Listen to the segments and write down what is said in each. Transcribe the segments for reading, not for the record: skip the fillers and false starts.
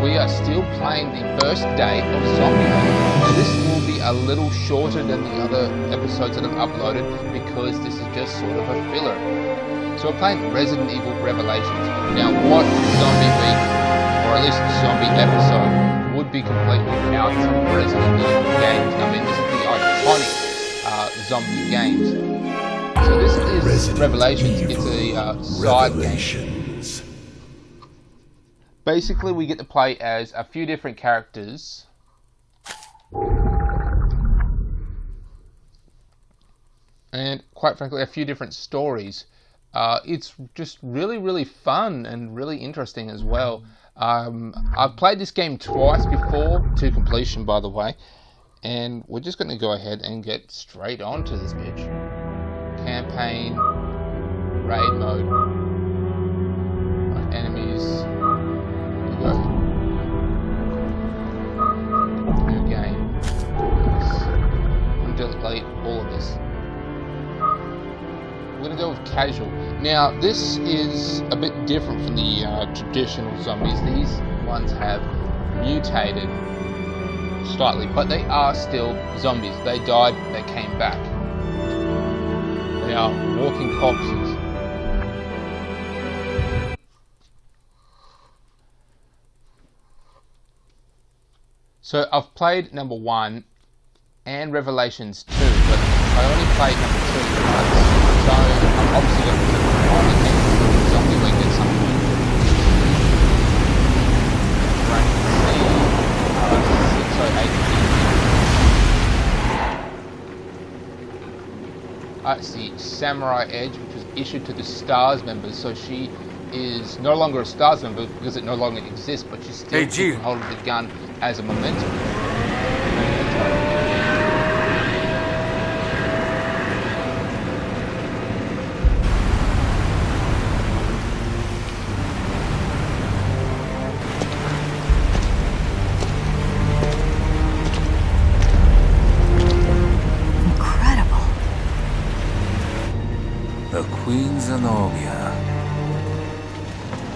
we are still playing the first day of Zombieland. Now this will be a little shorter than the other episodes that I've uploaded because this is just sort of a filler. So we're playing Resident Evil Revelations. Now what zombie week, or at least zombie episode, would be complete without some Resident Evil games? I mean, this is the iconic zombie games. So this is Revelations. It's a side game. Basically, we get to play as a few different characters. And quite frankly, a few different stories. It's just really fun and really interesting as well. I've played this game twice before, to completion by the way. And we're just going to go ahead and get straight on to this bitch. Campaign, raid mode, enemies. New game. I'm just delete all of this. We're gonna go with casual. Now this is a bit different from the traditional zombies. These ones have mutated slightly, but they are still zombies. They died, they came back. They are walking corpses. So I've played number 1 and Revelations 2, but I only played number 2 once. So I'm obviously going to put on again Zombie Week at some point. Rank C, 608. It's the Samurai Edge, which was issued to the STARS members, so she is no longer a STARS member because it no longer exists, but she's still keeping hold of the gun as a memento. Incredible. The Queen Zenobia.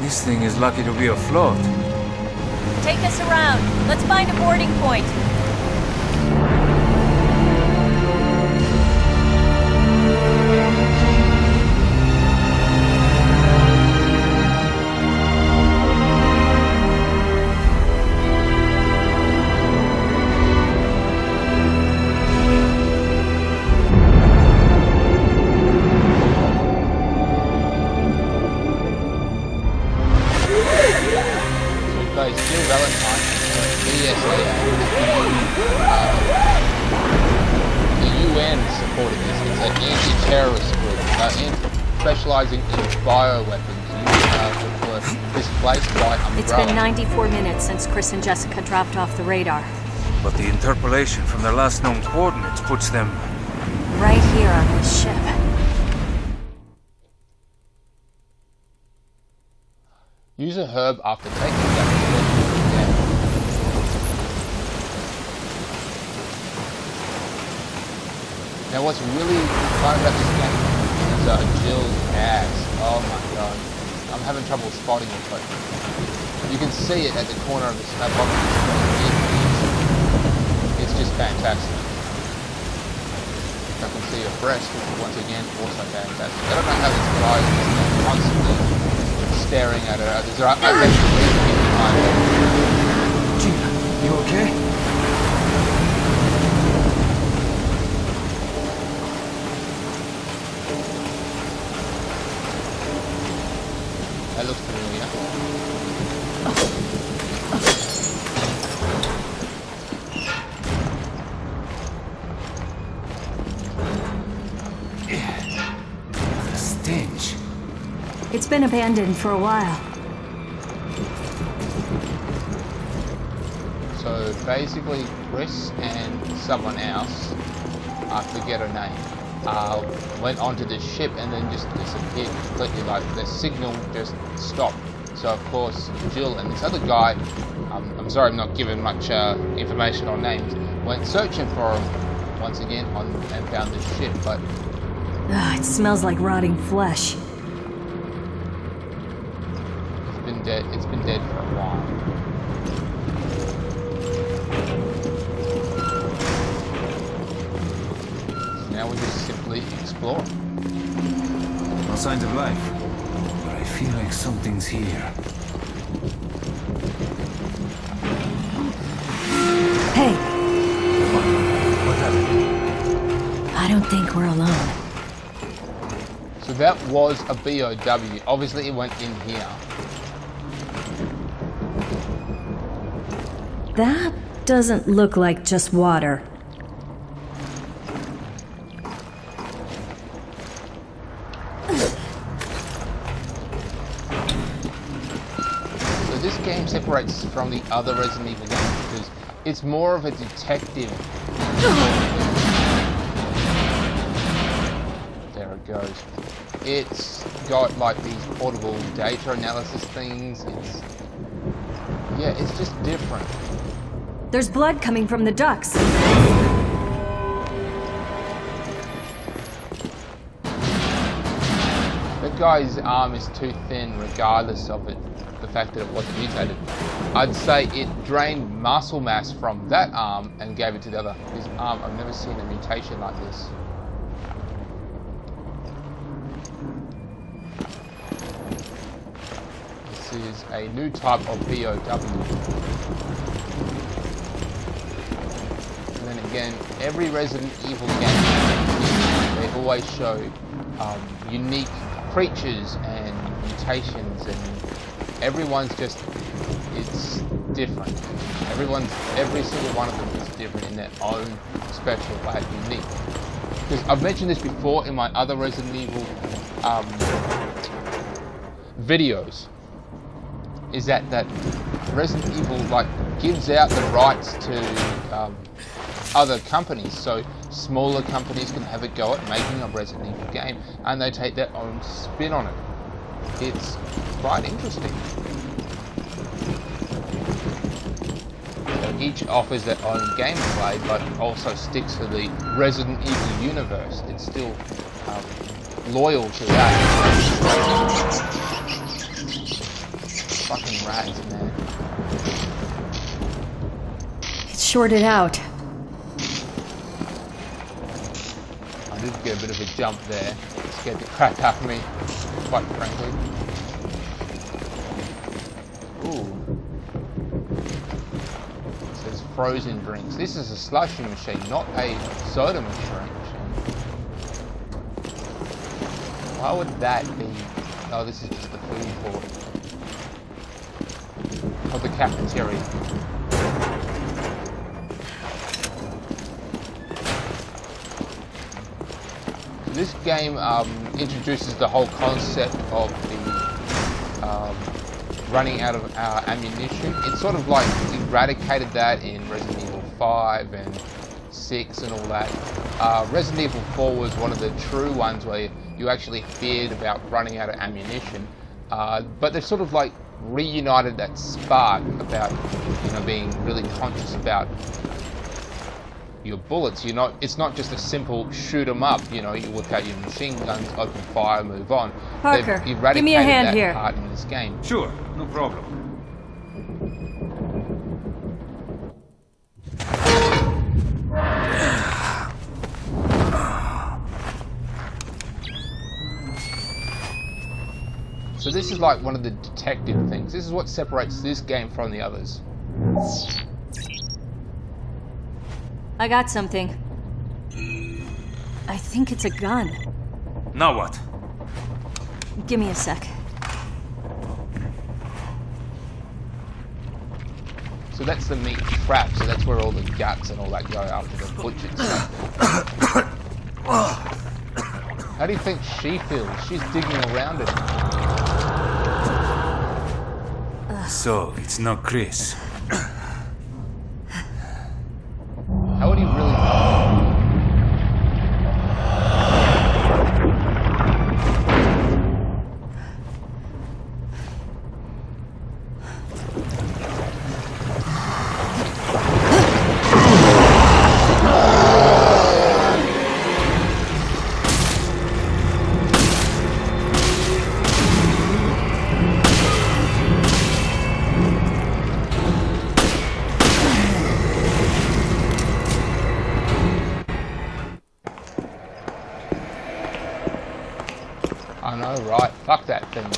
This thing is lucky to be afloat. Take us around. Let's find a boarding point. Jill Valentine, BSAA, the UN supported this. It's an anti-terrorist group specializing in bioweapons displaced by Umbrella. It's been 94 minutes since Chris and Jessica dropped off the radar. But the interpolation from their last known coordinates puts them right here on this ship. Use a herb after taking that. Now what's really fun about this game is Jill's ass. Oh my god. I'm having trouble spotting it, but you can see it at the corner of the bottom of the screen. It's just fantastic. I can see her breast, which is once again also fantastic. I don't know how this guy is constantly staring at her. There's actually behind her. Gina, you okay? That looks familiar. The stench. It's been abandoned for a while. So basically, Chris and someone else, I forget her name, went onto the ship and then just disappeared completely. Like the signal just stopped. So of course, Jill and this other guy, I'm sorry I'm not giving much information on names, went searching for him once again and found the ship. But Ugh, it smells like rotting flesh. it's been dead for a while. explore. No signs of life. But I feel like something's here. Hey, What happened? I don't think we're alone. So that was a BOW. Obviously it went in here. That doesn't look like just water. So this game separates from the other Resident Evil games because it's more of a detective. There it goes. It's got like these portable data analysis things. It's just different. There's blood coming from the ducts. That guy's arm is too thin regardless of it, the fact that it wasn't mutated. I'd say it drained muscle mass from that arm and gave it to the other. His arm, I've never seen a mutation like this. This is a new type of BOW. And then again, every Resident Evil game, they always show unique creatures and mutations, and everyone's just, it's different. Every single one of them is different in their own special way, unique. Because I've mentioned this before in my other Resident Evil videos, is that Resident Evil like gives out the rights to other companies, so smaller companies can have a go at making a Resident Evil game, and they take their own spin on it. It's quite interesting. So each offers their own gameplay, but also sticks to the Resident Evil universe. It's still loyal to that. Fucking rats, man. It's shorted out. I did get a bit of a jump there. It scared the crap out of me, quite frankly. Ooh. It says frozen drinks. This is a slushy machine, not a soda machine. Why would that be? Oh, this is just the food court. Of the cafeteria. This game introduces the whole concept of the running out of ammunition. It's sort of like eradicated that in Resident Evil 5 and 6 and all that. Resident Evil 4 was one of the true ones where you actually feared about running out of ammunition. But they've sort of like reunited that spark about, being really conscious about your bullets. It's not just a simple shoot 'em up. You whip out your machine guns, open fire, move on. Parker, They've eradicated give me a hand that here. part in this game. Sure, no problem. So this is like one of the detective things. This is what separates this game from the others. I got something. I think it's a gun. Now what? Give me a sec. So that's the meat trap, so that's where all the guts and all that go after the butchered stuff. How do you think she feels? She's digging around it. So, it's not Chris. How would he really know? Oh, right. Fuck that thing.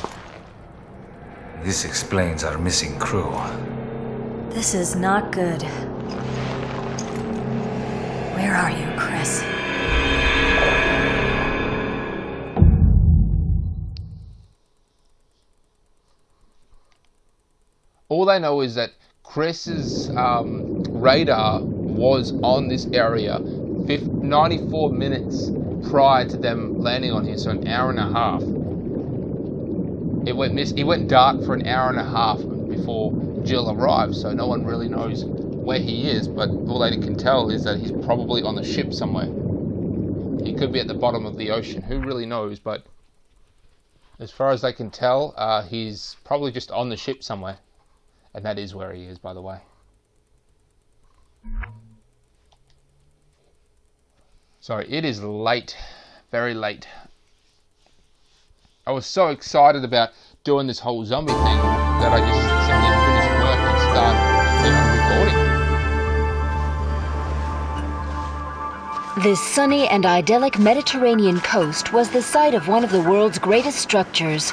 This explains our missing crew. This is not good. Where are you, Chris? All they know is that Chris's radar was on this area 94 minutes prior to them landing on here, so an hour and a half. It went dark for an hour and a half before Jill arrived, so no one really knows where he is, but all they can tell is that he's probably on the ship somewhere. He could be at the bottom of the ocean, who really knows, but as far as they can tell, he's probably just on the ship somewhere. And that is where he is, by the way. Sorry, it is late. Very late. I was so excited about doing this whole zombie thing that I just simply finished work and started recording. This sunny and idyllic Mediterranean coast was the site of one of the world's greatest structures.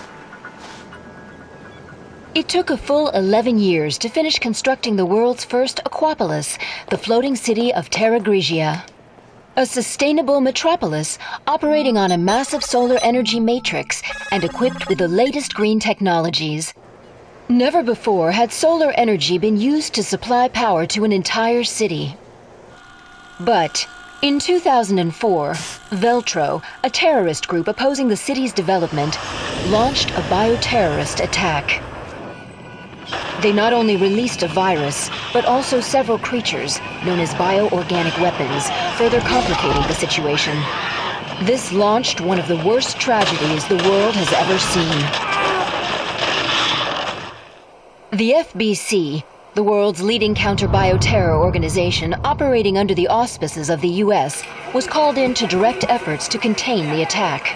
It took a full 11 years to finish constructing the world's first Aquapolis, the floating city of Terra Grigia. A sustainable metropolis operating on a massive solar energy matrix and equipped with the latest green technologies. Never before had solar energy been used to supply power to an entire city. But in 2004, Veltro, a terrorist group opposing the city's development, launched a bioterrorist attack. They not only released a virus, but also several creatures, known as bioorganic weapons, further complicating the situation. This launched one of the worst tragedies the world has ever seen. The FBC, the world's leading counter-bioterror organization operating under the auspices of the US, was called in to direct efforts to contain the attack.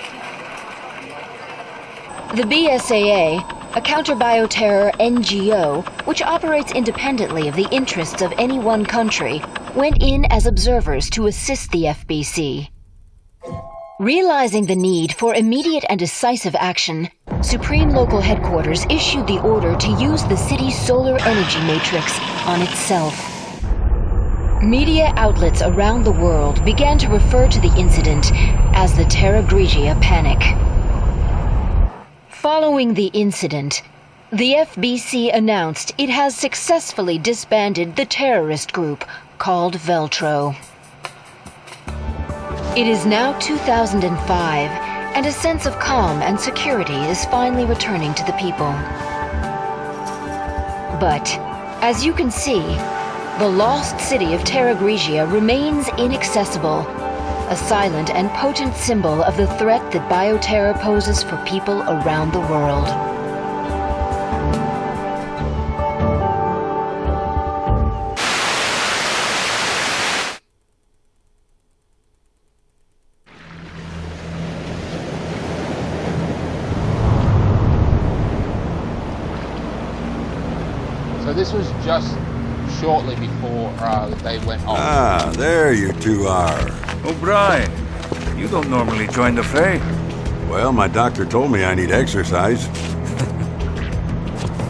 The BSAA, a counter-bioterror NGO, which operates independently of the interests of any one country, went in as observers to assist the FBC. Realizing the need for immediate and decisive action, Supreme Local Headquarters issued the order to use the city's solar energy matrix on itself. Media outlets around the world began to refer to the incident as the Terra Grigia Panic. Following the incident, the FBC announced it has successfully disbanded the terrorist group called Veltro. It is now 2005, and a sense of calm and security is finally returning to the people. But, as you can see, the lost city of Terra Grigia remains inaccessible, a silent and potent symbol of the threat that bioterror poses for people around the world. So this was just shortly before they went off. Ah, there you two are. O'Brien, you don't normally join the fray. Well, my doctor told me I need exercise.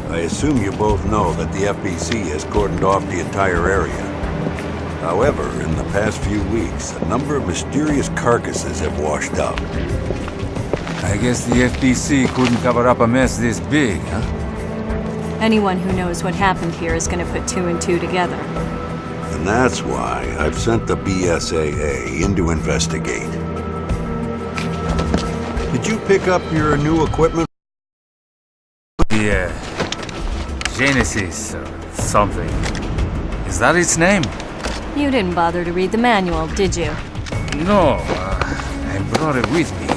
I assume you both know that the FBC has cordoned off the entire area. However, in the past few weeks, a number of mysterious carcasses have washed up. I guess the FBC couldn't cover up a mess this big, huh? Anyone who knows what happened here is going to put two and two together. And that's why I've sent the BSAA in to investigate. Did you pick up your new equipment? The, Genesis or something. Is that its name? You didn't bother to read the manual, did you? No, I brought it with me,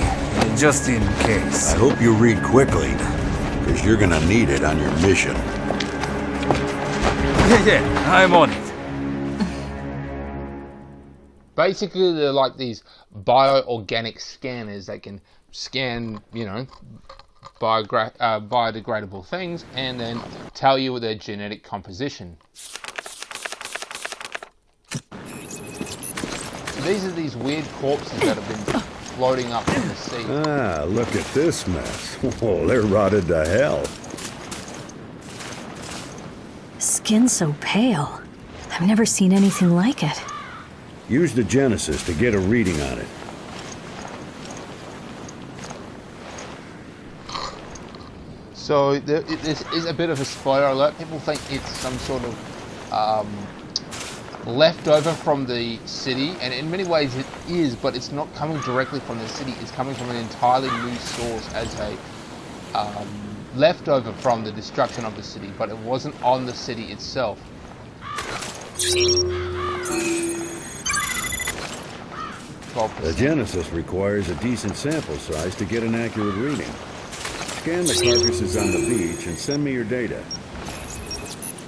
just in case. I hope you read quickly, because you're gonna need it on your mission. Yeah, I'm on it. Basically, they're like these bioorganic scanners that can scan, you know, biodegradable things and then tell you their genetic composition. So these are these weird corpses that have been floating up in the sea. Ah, look at this mess. Oh, they're rotted to hell. Skin so pale. I've never seen anything like it. Use the Genesis to get a reading on it. So this is a bit of a spoiler alert. People think it's some sort of leftover from the city, and in many ways it is, but it's not coming directly from the city. It's coming from an entirely new source as a leftover from the destruction of the city, but it wasn't on the city itself. The Genesis requires a decent sample size to get an accurate reading. Scan the carcasses on the beach and send me your data.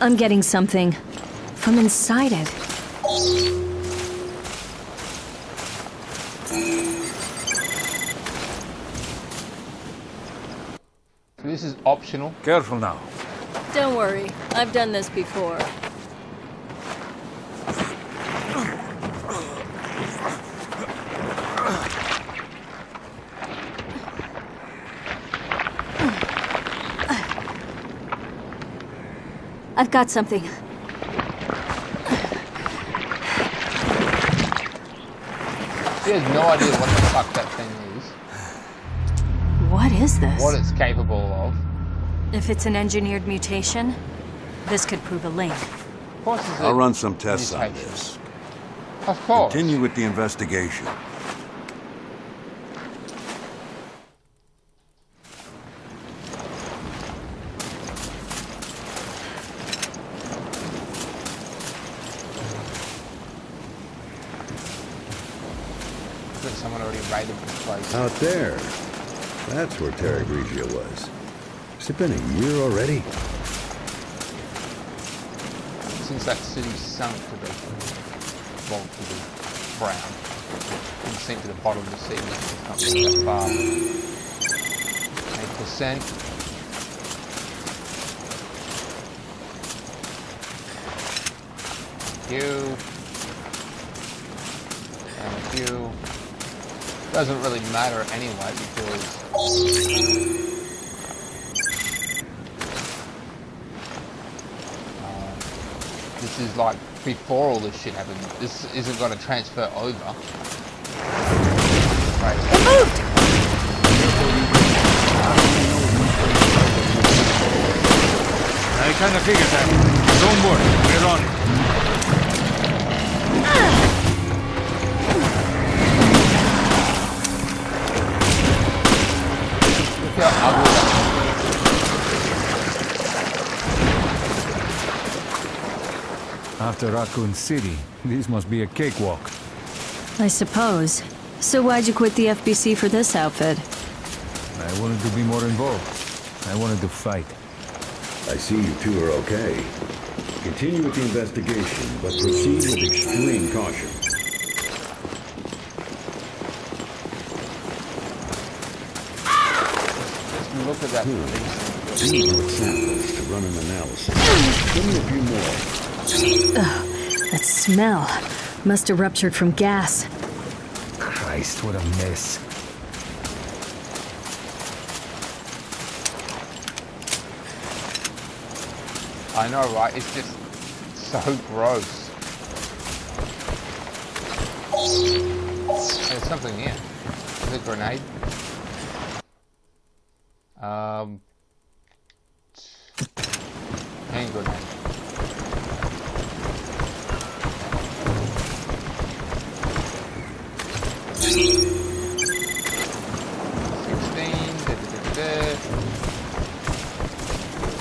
I'm getting something from inside it. This is optional. Careful now. Don't worry, I've done this before. I've got something. She has no idea what the fuck that thing is, What is this? what it's capable of. If it's an engineered mutation, this could prove a link. Of course it's I'll a run some tests on mutation. this. Of course. Continue with the investigation. Someone already raided this place. Out there. That's where Terra Grigia was. Has it been a year already? Since that city sunk to the, well, to the ground. Didn't sink to the bottom of the sea, it's not really that far. 8%. Few. And a few. Doesn't really matter anyway because this is like before all this shit happened. This isn't going to transfer over. Right. I kind of figured that. Don't worry, we're on it. Look how ugly that After Raccoon City, this must be a cakewalk. I suppose. So why'd you quit the FBC for this outfit? I wanted to be more involved. I wanted to fight. I see you two are okay. Continue with the investigation, but proceed with extreme caution. look at that thing. I need more samples to run an analysis. Give me a few more. Ugh, that smell. Must have ruptured from gas. Christ, what a mess. I know, right? It's just so gross. There's something here. Is it a grenade? Hand grenade.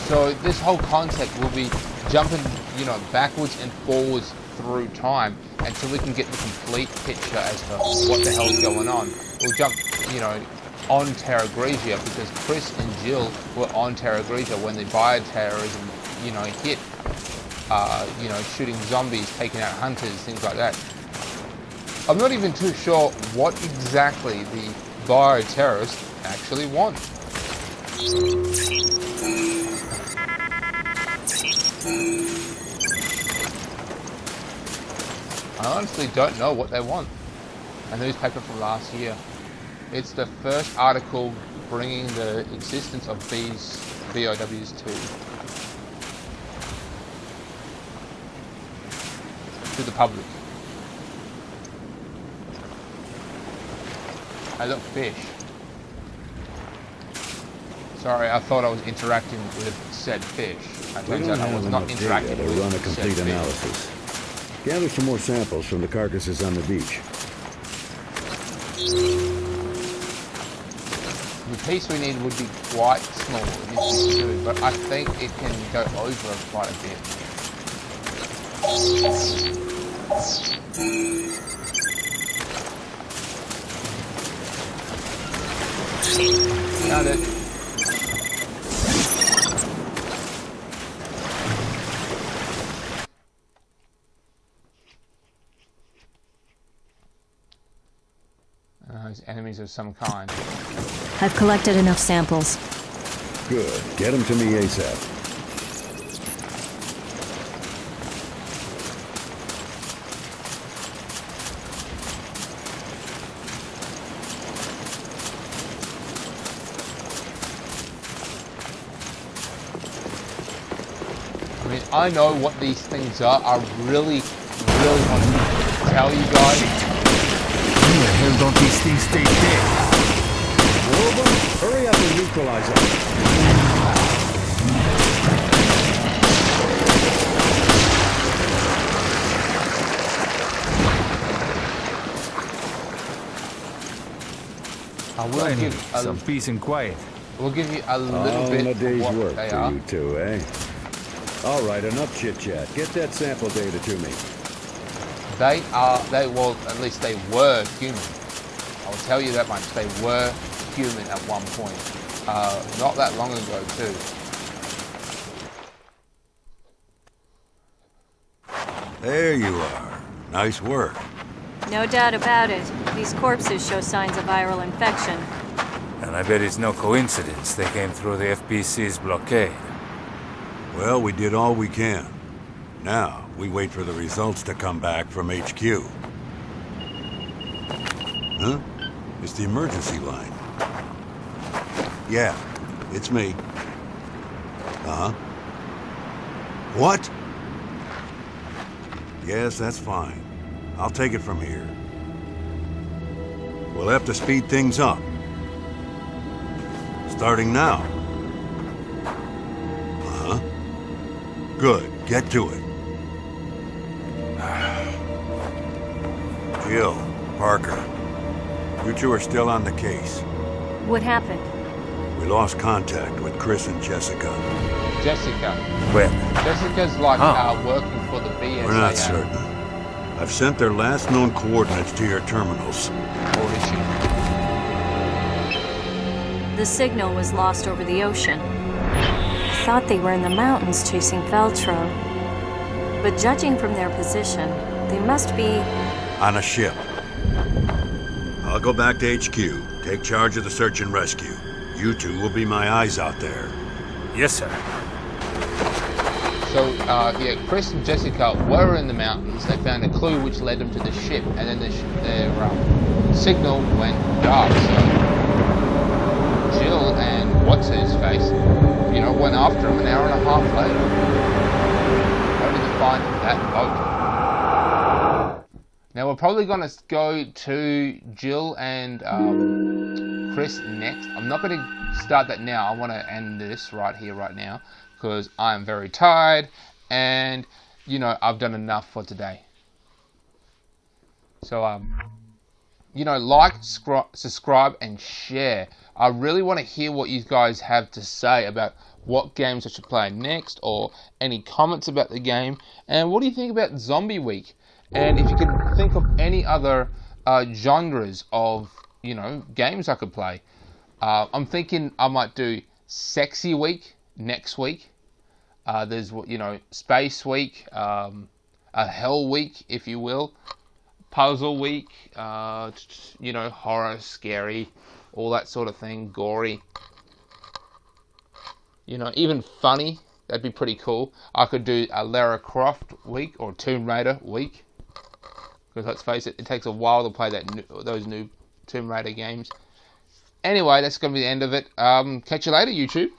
So this whole concept will be jumping, you know, backwards and forwards through time until we can get the complete picture as to what the hell's going on. We'll jump, you know, on Terra Grigia because Chris and Jill were on Terra Grigia when the bioterrorism, you know, hit. You know, shooting zombies, taking out hunters, things like that. I'm not even too sure what exactly the bioterrorists actually want. I honestly don't know what they want. A newspaper from last year. It's the first article bringing the existence of these VOWs to the public. Hey, look, fish. Sorry, I thought I was interacting with said fish. It turns out I was not interacting with run a said complete fish. analysis. Gather some more samples from the carcasses on the beach. The piece we need would be quite small, this is true, but I think it can go over quite a bit. Found it. Those enemies of some kind. I've collected enough samples. Good. Get them to me ASAP. I mean, I know what these things are. I really want to tell you guys. Why the hell don't these things stay dead? Over. Hurry up and neutralize them. I will Finally, give some peace and quiet. we'll give you a little All bit in a day's of what work they for are. you two, eh? All right, enough chit-chat. Get that sample data to me. Well, at least they were human. I will tell you that much. They were human at one point. Not that long ago, too. There you are. Nice work. No doubt about it. These corpses show signs of viral infection. And I bet it's no coincidence they came through the FBC's blockade. Well, we did all we can. Now, we wait for the results to come back from HQ. Huh? It's the emergency line. Yeah, it's me. Uh-huh. What? Yes, that's fine. I'll take it from here. We'll have to speed things up. Starting now. Uh-huh. Good. Get to it. Jill, Parker, you two are still on the case. What happened? We lost contact with Chris and Jessica. Jessica. Well, Jessica's like working for the BSAA. We're not certain. I've sent their last known coordinates to your terminals. Or is she? The signal was lost over the ocean. I thought they were in the mountains chasing Veltro. But judging from their position, they must be... On a ship. I'll go back to HQ, take charge of the search and rescue. You two will be my eyes out there. yes, sir. So, yeah, Chris and Jessica were in the mountains. They found a clue which led them to the ship, and then their signal went dark. So, Jill and what's-his-face, went after him an hour and a half later. Only to find that boat. Now, we're probably going to go to Jill and Chris next. I'm not going to start that now. I want to end this right here, right now, because I'm very tired and, I've done enough for today. So, like, subscribe, and share. I really want to hear what you guys have to say about what games I should play next, or any comments about the game, and what do you think about Zombie Week? And if you could think of any other genres of, games I could play. I'm thinking I might do Sexy Week next week. There's, Space Week, a Hell Week, if you will. Puzzle Week, horror, scary, all that sort of thing, gory. Even funny, that'd be pretty cool. I could do a Lara Croft week or Tomb Raider week. Because let's face it, it takes a while to play those new Tomb Raider games. Anyway, that's going to be the end of it. Catch you later, YouTube.